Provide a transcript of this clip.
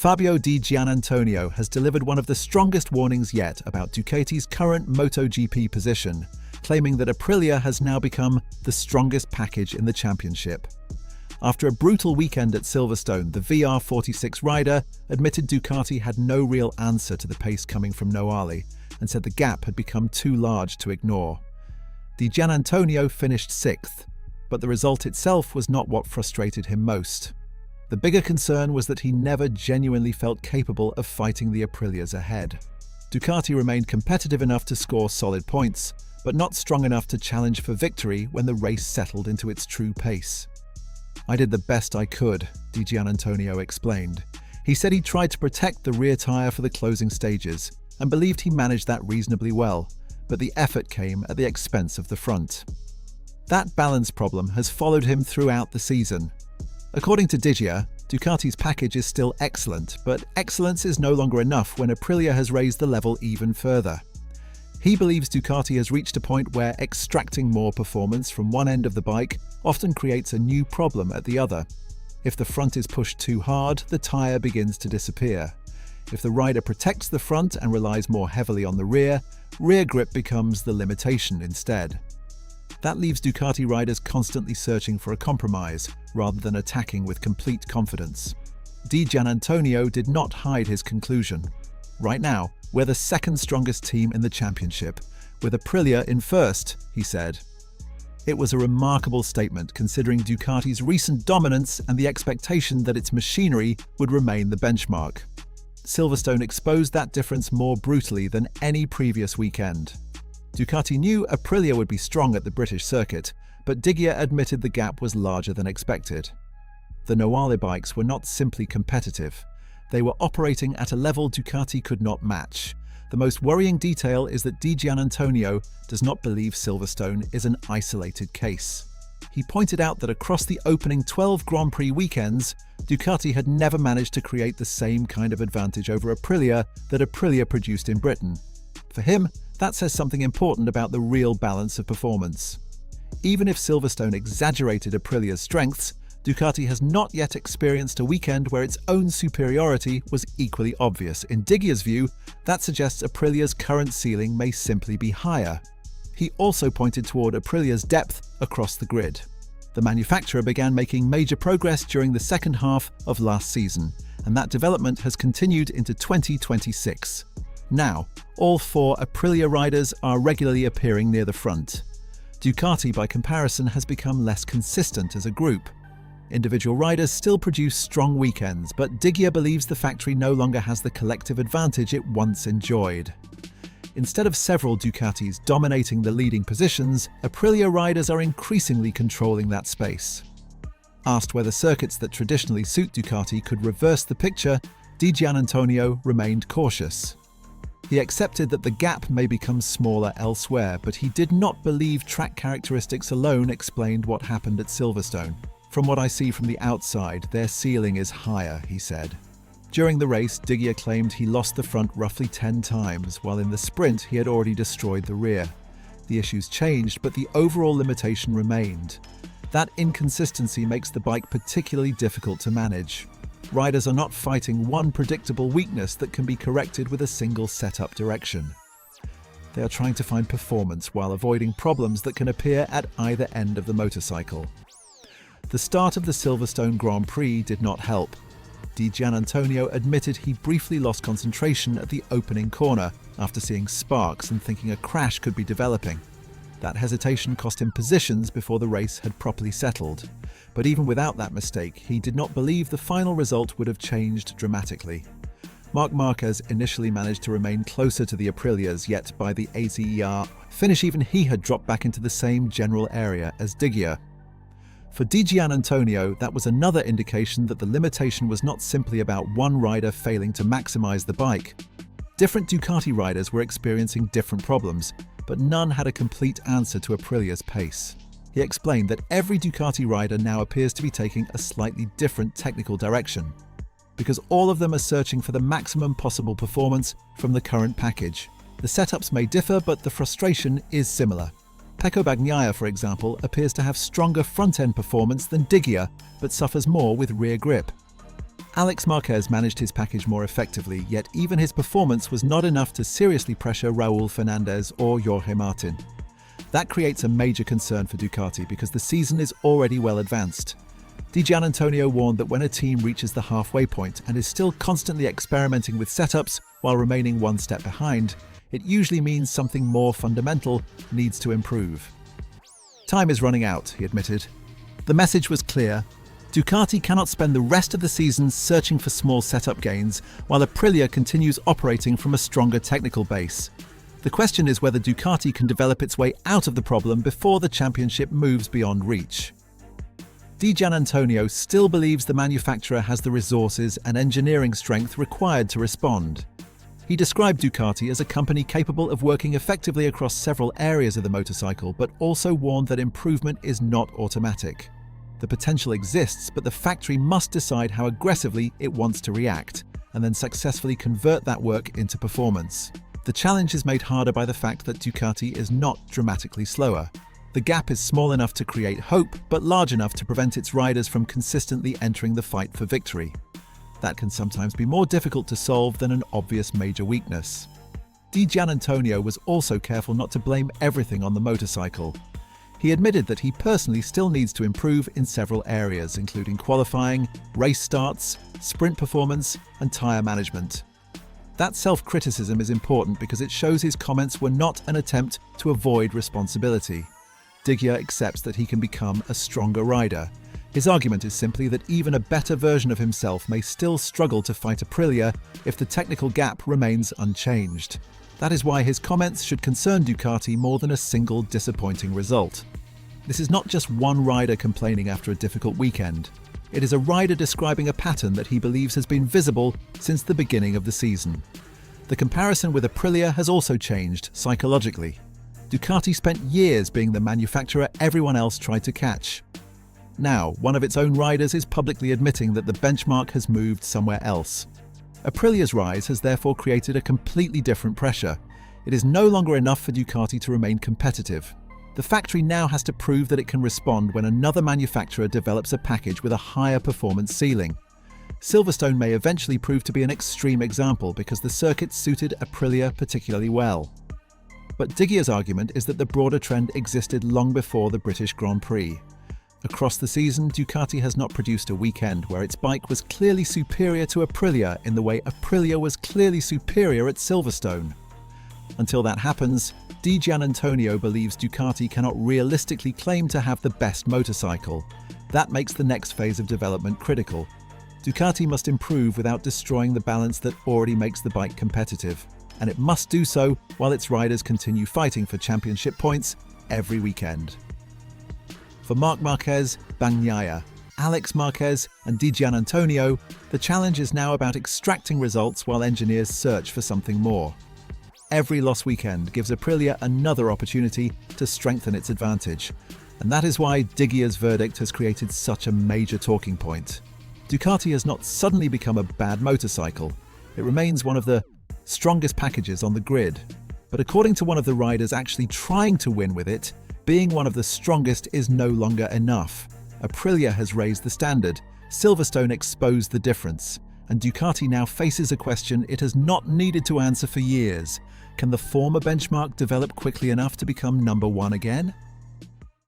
Fabio Di Giannantonio has delivered one of the strongest warnings yet about Ducati's current MotoGP position, claiming that Aprilia has now become the strongest package in the championship. After a brutal weekend at Silverstone, the VR46 rider admitted Ducati had no real answer to the pace coming from Noale and said the gap had become too large to ignore. Di Giannantonio finished 6th, but the result itself was not what frustrated him most. The bigger concern was that he never genuinely felt capable of fighting the Aprilias ahead. Ducati remained competitive enough to score solid points, but not strong enough to challenge for victory when the race settled into its true pace. "I did the best I could," Di Giannantonio explained. He said he tried to protect the rear tyre for the closing stages and believed he managed that reasonably well, but the effort came at the expense of the front. That balance problem has followed him throughout the season. According to Digia, Ducati's package is still excellent, but excellence is no longer enough when Aprilia has raised the level even further. He believes Ducati has reached a point where extracting more performance from one end of the bike often creates a new problem at the other. If the front is pushed too hard, the tyre begins to disappear. If the rider protects the front and relies more heavily on the rear grip becomes the limitation instead. That leaves Ducati riders constantly searching for a compromise, rather than attacking with complete confidence. Di Giannantonio did not hide his conclusion. "Right now, we're the second strongest team in the championship, with Aprilia in first," he said. It was a remarkable statement considering Ducati's recent dominance and the expectation that its machinery would remain the benchmark. Silverstone exposed that difference more brutally than any previous weekend. Ducati knew Aprilia would be strong at the British circuit, but Digia admitted the gap was larger than expected. The Noale bikes were not simply competitive. They were operating at a level Ducati could not match. The most worrying detail is that Di Giannantonio does not believe Silverstone is an isolated case. He pointed out that across the opening 12 Grand Prix weekends, Ducati had never managed to create the same kind of advantage over Aprilia that Aprilia produced in Britain. For him, that says something important about the real balance of performance. Even if Silverstone exaggerated Aprilia's strengths, Ducati has not yet experienced a weekend where its own superiority was equally obvious. In Digia's view, that suggests Aprilia's current ceiling may simply be higher. He also pointed toward Aprilia's depth across the grid. The manufacturer began making major progress during the second half of last season, and that development has continued into 2026. Now, all 4 Aprilia riders are regularly appearing near the front. Ducati, by comparison, has become less consistent as a group. Individual riders still produce strong weekends, but Digia believes the factory no longer has the collective advantage it once enjoyed. Instead of several Ducatis dominating the leading positions, Aprilia riders are increasingly controlling that space. Asked whether circuits that traditionally suit Ducati could reverse the picture, Di Giannantonio remained cautious. He accepted that the gap may become smaller elsewhere, but he did not believe track characteristics alone explained what happened at Silverstone. "From what I see from the outside, their ceiling is higher," he said. During the race, Digia claimed he lost the front roughly 10 times, while in the sprint he had already destroyed the rear. The issues changed, but the overall limitation remained. That inconsistency makes the bike particularly difficult to manage. Riders are not fighting one predictable weakness that can be corrected with a single setup direction. They are trying to find performance while avoiding problems that can appear at either end of the motorcycle. The start of the Silverstone Grand Prix did not help. Di Giannantonio admitted he briefly lost concentration at the opening corner after seeing sparks and thinking a crash could be developing. That hesitation cost him positions before the race had properly settled. But even without that mistake, he did not believe the final result would have changed dramatically. Marc Marquez initially managed to remain closer to the Aprilias, yet by the ACER finish even he had dropped back into the same general area as Digia. For Di Giannantonio, that was another indication that the limitation was not simply about one rider failing to maximize the bike. Different Ducati riders were experiencing different problems, but none had a complete answer to Aprilia's pace. He explained that every Ducati rider now appears to be taking a slightly different technical direction, because all of them are searching for the maximum possible performance from the current package. The setups may differ, but the frustration is similar. Pecco Bagnaia, for example, appears to have stronger front-end performance than Digia, but suffers more with rear grip. Alex Marquez managed his package more effectively, yet even his performance was not enough to seriously pressure Raul Fernandez or Jorge Martin. That creates a major concern for Ducati because the season is already well advanced. Di Giannantonio warned that when a team reaches the halfway point and is still constantly experimenting with setups while remaining one step behind, it usually means something more fundamental needs to improve. Time is running out, he admitted. The message was clear. Ducati cannot spend the rest of the season searching for small setup gains, while Aprilia continues operating from a stronger technical base. The question is whether Ducati can develop its way out of the problem before the championship moves beyond reach. Di Giannantonio still believes the manufacturer has the resources and engineering strength required to respond. He described Ducati as a company capable of working effectively across several areas of the motorcycle, but also warned that improvement is not automatic. The potential exists, but the factory must decide how aggressively it wants to react, and then successfully convert that work into performance. The challenge is made harder by the fact that Ducati is not dramatically slower. The gap is small enough to create hope, but large enough to prevent its riders from consistently entering the fight for victory. That can sometimes be more difficult to solve than an obvious major weakness. Di Giannantonio was also careful not to blame everything on the motorcycle. He admitted that he personally still needs to improve in several areas, including qualifying, race starts, sprint performance, and tyre management. That self-criticism is important because it shows his comments were not an attempt to avoid responsibility. Diggia accepts that he can become a stronger rider. His argument is simply that even a better version of himself may still struggle to fight Aprilia if the technical gap remains unchanged. That is why his comments should concern Ducati more than a single disappointing result. This is not just one rider complaining after a difficult weekend. It is a rider describing a pattern that he believes has been visible since the beginning of the season. The comparison with Aprilia has also changed psychologically. Ducati spent years being the manufacturer everyone else tried to catch. Now, one of its own riders is publicly admitting that the benchmark has moved somewhere else. Aprilia's rise has therefore created a completely different pressure. It is no longer enough for Ducati to remain competitive. The factory now has to prove that it can respond when another manufacturer develops a package with a higher performance ceiling. Silverstone may eventually prove to be an extreme example because the circuit suited Aprilia particularly well. But Diggia's argument is that the broader trend existed long before the British Grand Prix. Across the season, Ducati has not produced a weekend where its bike was clearly superior to Aprilia in the way Aprilia was clearly superior at Silverstone. Until that happens, Di Giannantonio believes Ducati cannot realistically claim to have the best motorcycle. That makes the next phase of development critical. Ducati must improve without destroying the balance that already makes the bike competitive, and it must do so while its riders continue fighting for championship points every weekend. For Marc Marquez, Bagnaia, Alex Marquez and Di Giannantonio, the challenge is now about extracting results while engineers search for something more. Every lost weekend gives Aprilia another opportunity to strengthen its advantage, and that is why Diggia's verdict has created such a major talking point. Ducati has not suddenly become a bad motorcycle. It remains one of the strongest packages on the grid. But according to one of the riders actually trying to win with it, being one of the strongest is no longer enough. Aprilia has raised the standard, Silverstone exposed the difference, and Ducati now faces a question it has not needed to answer for years. Can the former benchmark develop quickly enough to become number one again?